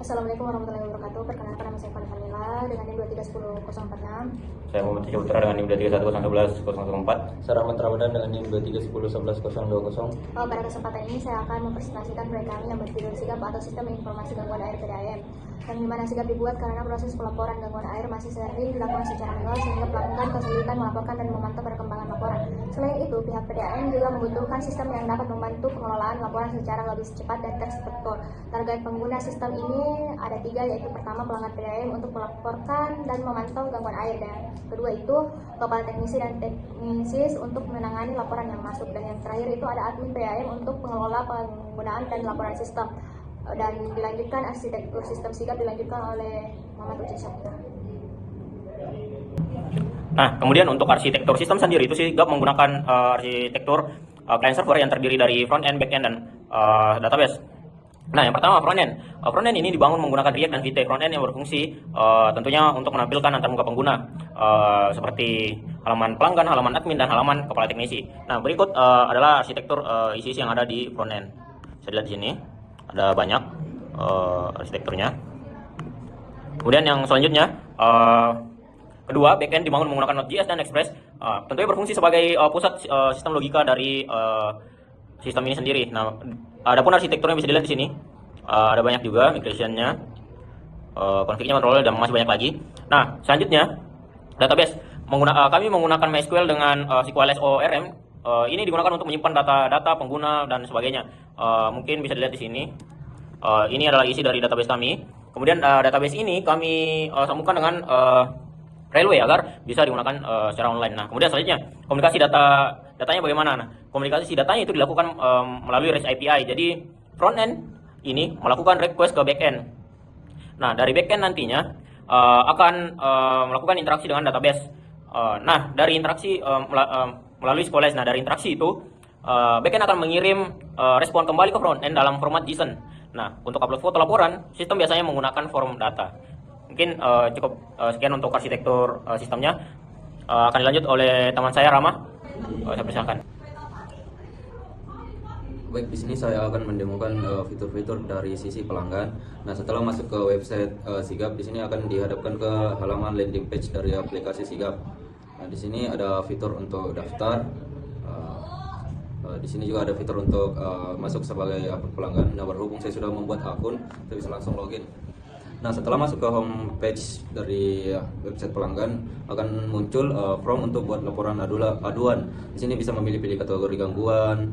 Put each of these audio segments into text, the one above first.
Assalamualaikum warahmatullahi wabarakatuh. Perkenalkan nama saya Fani Fanila dengan NIM 2310046. Saya Muhammad Rizky Putra dengan NIM 231111004. Saya Rahmat Ramadan dengan NIM 231111020. Pada kesempatan ini saya akan mempresentasikan proyek kami yang berjudul SIGAP atau Sistem Informasi Gangguan Air PDAM, yang dimana SIGAP dibuat karena proses pelaporan gangguan air masih sering dilakukan secara manual sehingga pelanggan kesulitan melaporkan dan memantau perkembangan laporan. Selain itu, pihak PDAM juga membutuhkan sistem yang dapat membantu pengelolaan laporan secara lebih cepat dan terstruktur. Target pengguna sistem ini ada 3, yaitu pertama pelanggan PDAM untuk melaporkan dan memantau gangguan air, dan kedua itu kepala teknisi dan teknisis untuk menangani laporan yang masuk, dan yang terakhir itu ada admin PDAM untuk pengelola penggunaan dan laporan sistem. Dan dilanjutkan arsitektur sistem SIGAP dilanjutkan oleh Muhammad Uci Syafta. Nah, kemudian untuk arsitektur sistem sendiri itu SIGAP menggunakan arsitektur client server yang terdiri dari front end, back end, dan database. Nah, yang pertama front end. Front end ini dibangun menggunakan React dan Vite. Front end yang berfungsi tentunya untuk menampilkan antarmuka pengguna seperti halaman pelanggan, halaman admin, dan halaman kepala teknisi. Nah, berikut adalah arsitektur isi yang ada di front end. Bisa dilihat di sini ada banyak arsitekturnya. Kemudian yang selanjutnya kedua, backend dibangun menggunakan Node.js dan Express. Tentunya berfungsi sebagai pusat sistem logika dari sistem ini sendiri. Nah, adapun arsitekturnya bisa dilihat di sini. Ada banyak juga migrationnya, konfignya, kontrol, dan masih banyak lagi. Nah, selanjutnya database. Kami menggunakan MySQL dengan SQLS ORM. Ini digunakan untuk menyimpan data-data pengguna dan sebagainya. Mungkin bisa dilihat di sini. Ini adalah isi dari database kami. Kemudian database ini kami sambungkan dengan Railway agar bisa digunakan secara online. Nah, kemudian selanjutnya komunikasi datanya bagaimana? Nah, komunikasi datanya itu dilakukan melalui REST API. Jadi front end ini melakukan request ke back end. Nah, dari back end nantinya akan melakukan interaksi dengan database. Nah, dari interaksi melalui SQLite. Nah, dari interaksi itu backend akan mengirim respon kembali ke front end dalam format JSON. Nah, untuk upload foto laporan, sistem biasanya menggunakan form data. Mungkin cukup sekian untuk arsitektur sistemnya. Akan dilanjut oleh teman saya Rama. Saya persilakan. Baik, di sini saya akan mendemokan fitur-fitur dari sisi pelanggan. Nah, setelah masuk ke website SIGAP, di sini akan dihadapkan ke halaman landing page dari aplikasi SIGAP. Nah, di sini ada fitur untuk daftar. Di sini juga ada fitur untuk masuk sebagai akun pelanggan. Nah, berhubung saya sudah membuat akun, saya bisa langsung login. Nah, setelah masuk ke home page dari website pelanggan, akan muncul form untuk buat laporan aduan. Di sini bisa memilih-pilih kategori gangguan,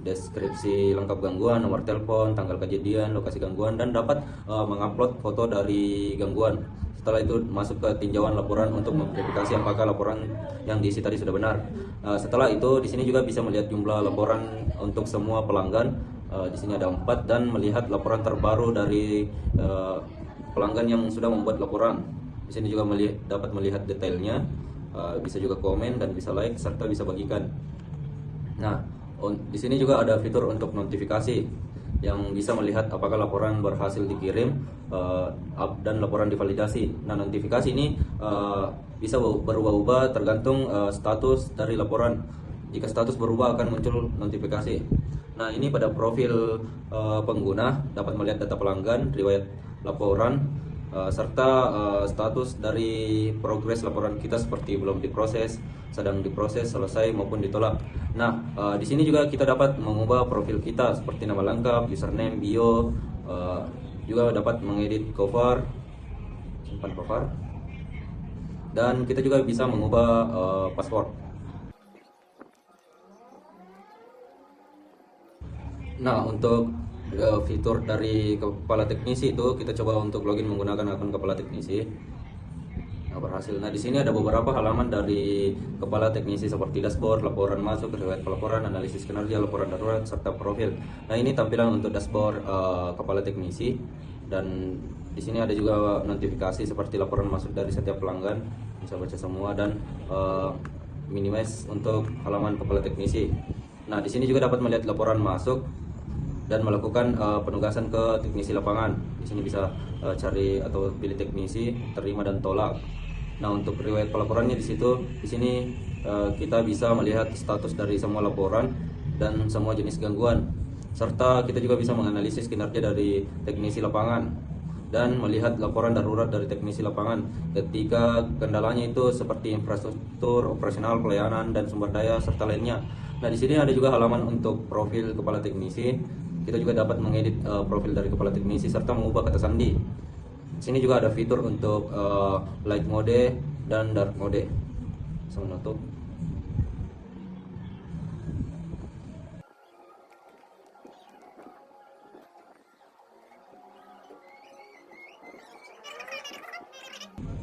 deskripsi lengkap gangguan, nomor telepon, tanggal kejadian, lokasi gangguan, dan dapat mengupload foto dari gangguan. Setelah itu masuk ke tinjauan laporan untuk memverifikasi apakah laporan yang diisi tadi sudah benar. Setelah itu di sini juga bisa melihat jumlah laporan untuk semua pelanggan. Di sini ada 4, dan melihat laporan terbaru dari pelanggan yang sudah membuat laporan. Di sini juga dapat melihat detailnya, bisa juga komen dan bisa like serta bisa bagikan. Nah, di sini juga ada fitur untuk notifikasi yang bisa melihat apakah laporan berhasil dikirim dan laporan divalidasi. Nah, notifikasi ini bisa berubah-ubah tergantung status dari laporan. Jika status berubah akan muncul notifikasi. Nah, ini pada profil pengguna dapat melihat data pelanggan, riwayat laporan, serta status dari progres laporan kita seperti belum diproses, sedang diproses, selesai maupun ditolak. Nah, di sini juga kita dapat mengubah profil kita seperti nama lengkap, username, bio, juga dapat mengedit cover, simpan cover, dan kita juga bisa mengubah password. Nah, untuk fitur dari kepala teknisi itu kita coba untuk login menggunakan akun kepala teknisi. Nah, berhasil. Nah, di sini ada beberapa halaman dari kepala teknisi seperti dashboard, laporan masuk, riwayat pelaporan, analisis kinerja, laporan darurat, serta profil. Nah, ini tampilan untuk dashboard kepala teknisi, dan di sini ada juga notifikasi seperti laporan masuk dari setiap pelanggan, bisa baca semua, dan minimize untuk halaman kepala teknisi. Nah, di sini juga dapat melihat laporan masuk dan melakukan penugasan ke teknisi lapangan. Di sini bisa cari atau pilih teknisi, terima dan tolak. Nah, untuk riwayat pelaporannya di sini kita bisa melihat status dari semua laporan dan semua jenis gangguan. serta kita juga bisa menganalisis kinerja dari teknisi lapangan dan melihat laporan darurat dari teknisi lapangan ketika kendalanya itu seperti infrastruktur, operasional, pelayanan, dan sumber daya serta lainnya. Nah, di sini ada juga halaman untuk profil kepala teknisi. Kita juga dapat mengedit profil dari kepala teknisi serta mengubah kata sandi. Di sini juga ada fitur untuk light mode dan dark mode. Saya menutup.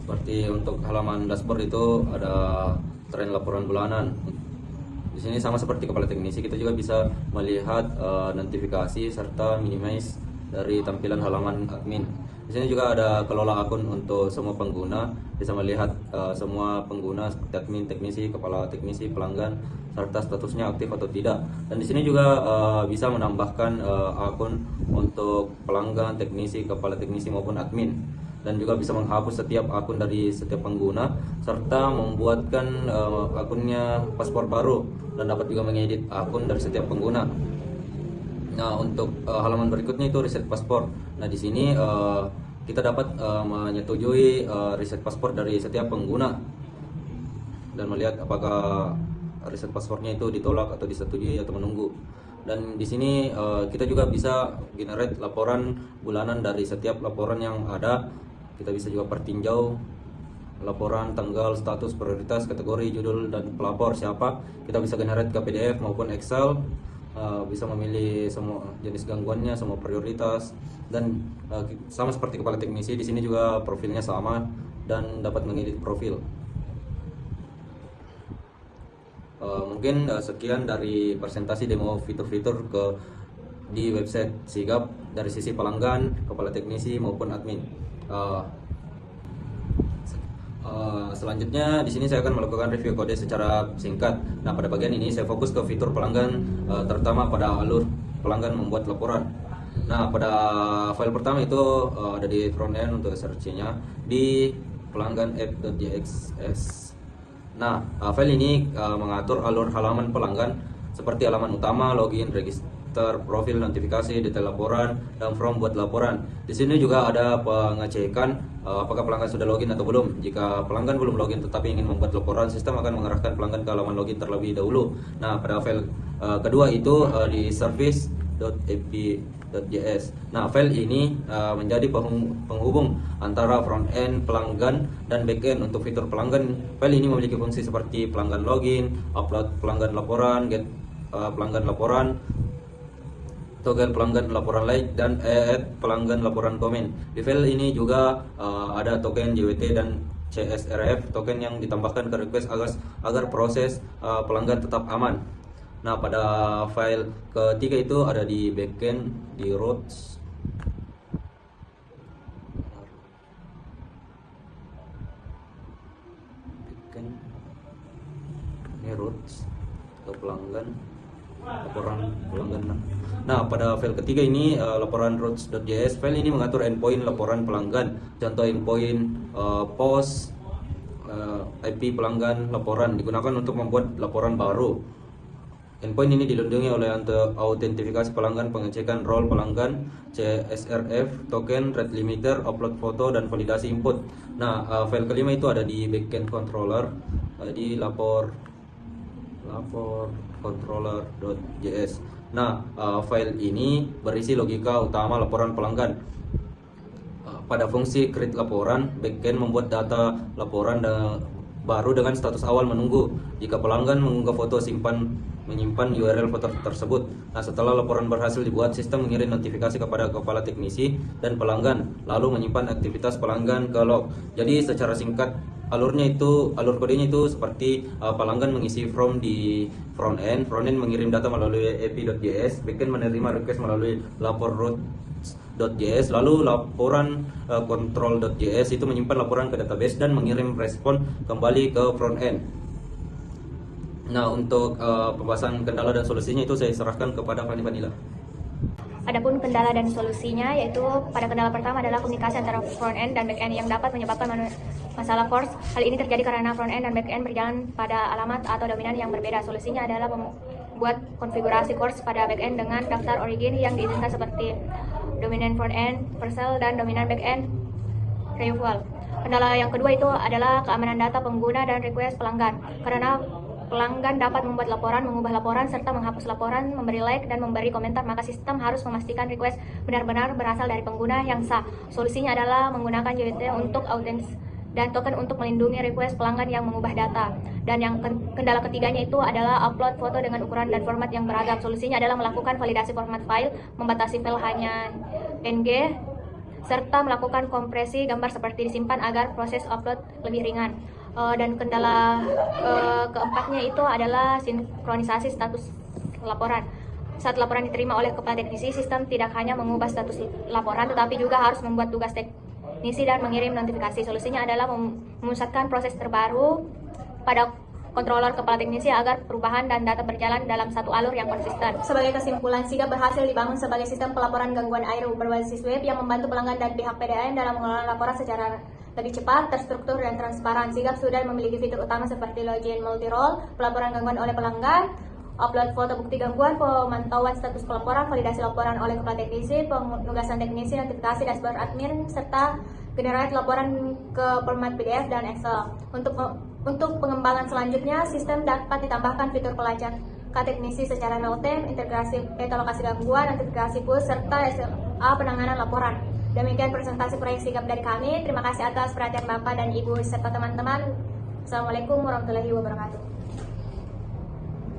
Seperti untuk halaman dashboard itu ada tren laporan bulanan. Di sini sama seperti kepala teknisi, kita juga bisa melihat notifikasi serta minimize dari tampilan halaman admin. Di sini juga ada kelola akun untuk semua pengguna, bisa melihat semua pengguna seperti admin, teknisi, kepala teknisi, pelanggan, serta statusnya aktif atau tidak. Dan di sini juga bisa menambahkan akun untuk pelanggan, teknisi, kepala teknisi maupun admin. Dan juga bisa menghapus setiap akun dari setiap pengguna serta membuatkan akunnya paspor baru dan dapat juga mengedit akun dari setiap pengguna. Nah, untuk halaman berikutnya itu reset paspor. Nah, di sini kita dapat menyetujui reset paspor dari setiap pengguna dan melihat apakah reset paspornya itu ditolak atau disetujui atau menunggu. Dan di sini kita juga bisa generate laporan bulanan dari setiap laporan yang ada. Kita bisa juga pertinjau laporan, tanggal, status, prioritas, kategori, judul, dan pelapor siapa. Kita bisa generate ke PDF maupun Excel. Bisa memilih semua jenis gangguannya, semua prioritas, dan sama seperti kepala teknisi. Di sini juga profilnya sama dan dapat mengedit profil. Mungkin sekian dari presentasi demo fitur-fitur di website Sigap dari sisi pelanggan, kepala teknisi maupun admin. Selanjutnya di sini saya akan melakukan review kode secara singkat. Nah, pada bagian ini saya fokus ke fitur pelanggan, terutama pada alur pelanggan membuat laporan. Nah, pada file pertama itu ada di front end untuk SRC-nya di pelanggan app.jxs. Nah, file ini mengatur alur halaman pelanggan seperti halaman utama, login, register, profil, notifikasi, detail laporan, dan form buat laporan. Di sini juga ada pengecekan apakah pelanggan sudah login atau belum. Jika pelanggan belum login tetapi ingin membuat laporan, sistem akan mengarahkan pelanggan ke halaman login terlebih dahulu. Nah, pada file kedua itu di service.app.js. Nah, file ini menjadi penghubung antara front end pelanggan dan back end untuk fitur pelanggan. File ini memiliki fungsi seperti pelanggan login, upload pelanggan laporan, get pelanggan laporan, toggle pelanggan laporan like, dan add pelanggan laporan komen. Di file ini juga ada token JWT dan CSRF, token yang ditambahkan ke request agar proses pelanggan tetap aman. Nah, pada file ketiga itu ada di backend di routes. Backend ini routes ke pelanggan, laporan pelanggan. Nah, pada file ketiga ini laporan routes.js. File ini mengatur endpoint laporan pelanggan. Contoh endpoint post, IP pelanggan laporan digunakan untuk membuat laporan baru. Endpoint ini dilindungi oleh autentifikasi pelanggan, pengecekan role pelanggan, CSRF, token, rate limiter, upload foto, dan validasi input. Nah, file kelima itu ada di backend controller, di lapor controller.js. Nah, file ini berisi logika utama laporan pelanggan. Pada fungsi create laporan, backend membuat data laporan baru dengan status awal menunggu. Jika pelanggan mengunggah foto, menyimpan URL foto tersebut. Nah, setelah laporan berhasil dibuat, sistem mengirim notifikasi kepada kepala teknisi dan pelanggan, lalu menyimpan aktivitas pelanggan ke log. Jadi secara singkat, alur kodenya itu seperti pelanggan mengisi form di front end mengirim data melalui app.js, backend menerima request melalui lapor routes.js, lalu laporan control.js itu menyimpan laporan ke database dan mengirim respon kembali ke front end. Nah, untuk pembahasan kendala dan solusinya itu saya serahkan kepada Fani Vanilla. Adapun kendala dan solusinya, yaitu pada kendala pertama adalah komunikasi antara front end dan back end yang dapat menyebabkan masalah force. Hal ini terjadi karena front end dan back end berjalan pada alamat atau dominan yang berbeda. Solusinya adalah buat konfigurasi course pada backend dengan daftar origin yang diizinkan seperti domain frontend, parcel, dan domain backend removal. Kendala yang kedua itu adalah keamanan data pengguna dan request pelanggan. Karena pelanggan dapat membuat laporan, mengubah laporan, serta menghapus laporan, memberi like, dan memberi komentar, maka sistem harus memastikan request benar-benar berasal dari pengguna yang sah. Solusinya adalah menggunakan JWT untuk autentikasi dan token untuk melindungi request pelanggan yang mengubah data. Dan yang kendala ketiganya itu adalah upload foto dengan ukuran dan format yang beragam. Solusinya adalah melakukan validasi format file, membatasi file hanya PNG, serta melakukan kompresi gambar seperti disimpan agar proses upload lebih ringan. Dan kendala keempatnya itu adalah sinkronisasi status laporan. Saat laporan diterima oleh kepala teknisi, sistem tidak hanya mengubah status laporan, tetapi juga harus membuat tugas teknisi dan mengirim notifikasi. Solusinya adalah memusatkan proses terbaru pada controller kepala teknisi agar perubahan dan data berjalan dalam satu alur yang konsisten. Sebagai kesimpulan, Sigap berhasil dibangun sebagai sistem pelaporan gangguan air berbasis web yang membantu pelanggan dan pihak PDAM dalam mengelola laporan secara lebih cepat, terstruktur, dan transparan. Sigap sudah memiliki fitur utama seperti login multi-role, pelaporan gangguan oleh pelanggan, upload foto bukti gangguan, pemantauan status pelaporan, validasi laporan oleh kepala teknisi, penugasan teknisi, notifikasi dashboard admin, serta generate laporan ke format PDF dan Excel. Untuk pengembangan selanjutnya, sistem dapat ditambahkan fitur pelacak teknisi secara real time, integrasi data lokasi gangguan, notifikasi push, serta SLA penanganan laporan. Demikian presentasi proyek Sigap dari kami. Terima kasih atas perhatian Bapak dan Ibu serta teman-teman. Assalamualaikum warahmatullahi wabarakatuh.